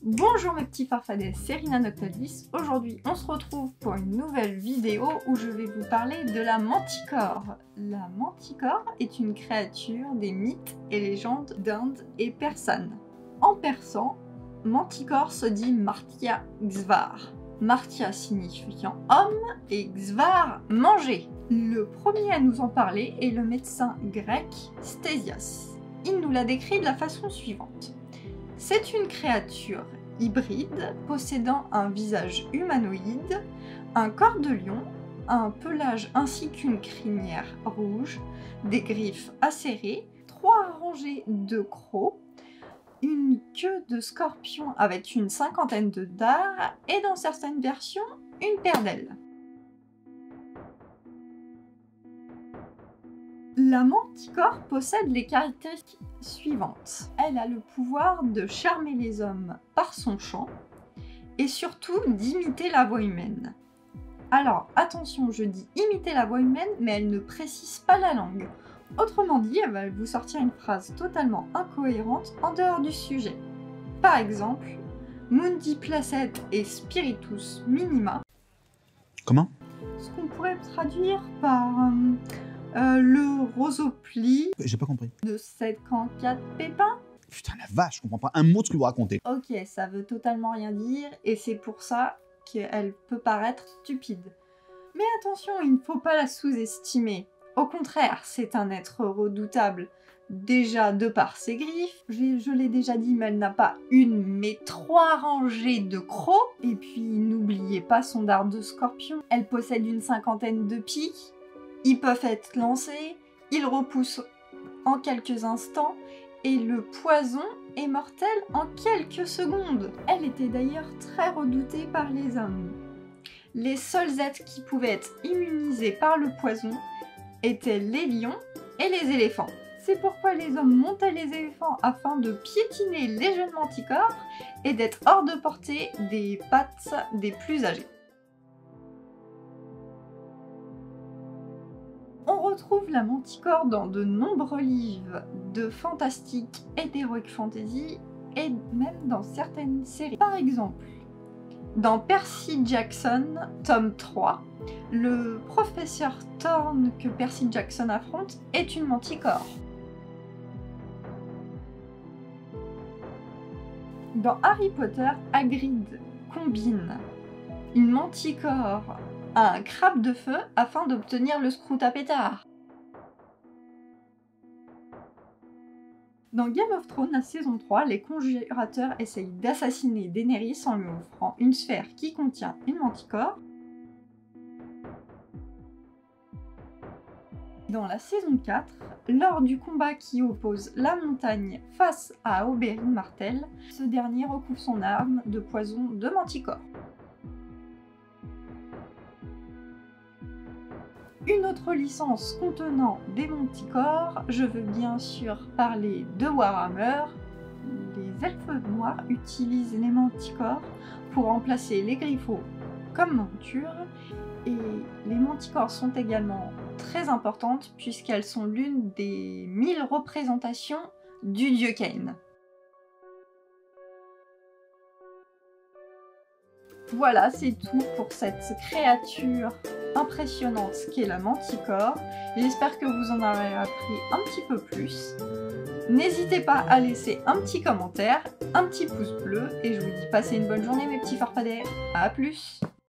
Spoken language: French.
Bonjour mes petits farfadets, c'est Rina Noctalis. Aujourd'hui on se retrouve pour une nouvelle vidéo où je vais vous parler de la manticore. La manticore est une créature des mythes et légendes d'Inde et persane. En persan, manticore se dit Martia Xvar. Martia signifiant homme et Xvar manger. Le premier à nous en parler est le médecin grec Stésias. Il nous l'a décrit de la façon suivante. C'est une créature hybride possédant un visage humanoïde, un corps de lion, un pelage ainsi qu'une crinière rouge, des griffes acérées, 3 rangées de crocs, une queue de scorpion avec une cinquantaine de dards et dans certaines versions, une paire d'ailes. La manticore possède les caractéristiques suivantes. Elle a le pouvoir de charmer les hommes par son chant et surtout d'imiter la voix humaine. Alors attention, je dis imiter la voix humaine, mais elle ne précise pas la langue. Autrement dit, elle va vous sortir une phrase totalement incohérente en dehors du sujet. Par exemple, Mundi placet et spiritus minima. Comment? Ce qu'on pourrait traduire par le rosopli. J'ai pas compris. De 704 pépins. Putain la vache, je comprends pas un mot de ce que vous racontez. Ok, ça veut totalement rien dire et c'est pour ça qu'elle peut paraître stupide. Mais attention, il ne faut pas la sous-estimer. Au contraire, c'est un être redoutable. Déjà de par ses griffes, je l'ai déjà dit, mais elle n'a pas une, mais 3 rangées de crocs. Et puis n'oubliez pas son dard de scorpion. Elle possède une cinquantaine de pics. Ils peuvent être lancés, ils repoussent en quelques instants et le poison est mortel en quelques secondes. Elle était d'ailleurs très redoutée par les hommes. Les seuls êtres qui pouvaient être immunisés par le poison étaient les lions et les éléphants. C'est pourquoi les hommes montaient les éléphants afin de piétiner les jeunes manticores et d'être hors de portée des pattes des plus âgés. On retrouve la manticore dans de nombreux livres de fantastique et d'heroic fantasy et même dans certaines séries. Par exemple, dans Percy Jackson, tome 3, le professeur Thorn que Percy Jackson affronte est une manticore. Dans Harry Potter, Hagrid combine une manticore à un crabe de feu afin d'obtenir le Sprout à pétard. Dans Game of Thrones, la saison 3, les conjurateurs essayent d'assassiner Daenerys en lui offrant une sphère qui contient une manticore. Dans la saison 4, lors du combat qui oppose la montagne face à Oberyn Martell, ce dernier recouvre son arme de poison de manticore. Une autre licence contenant des manticores, je veux bien sûr parler de Warhammer. Les elfes noirs utilisent les manticores pour remplacer les griffons comme monture, et les manticores sont également très importantes puisqu'elles sont l'une des 1000 représentations du dieu Cain. Voilà, c'est tout pour cette créature impressionnante qu'est la manticore. J'espère que vous en aurez appris un petit peu plus. N'hésitez pas à laisser un petit commentaire, un petit pouce bleu, et je vous dis passez une bonne journée mes petits farfadets. À plus!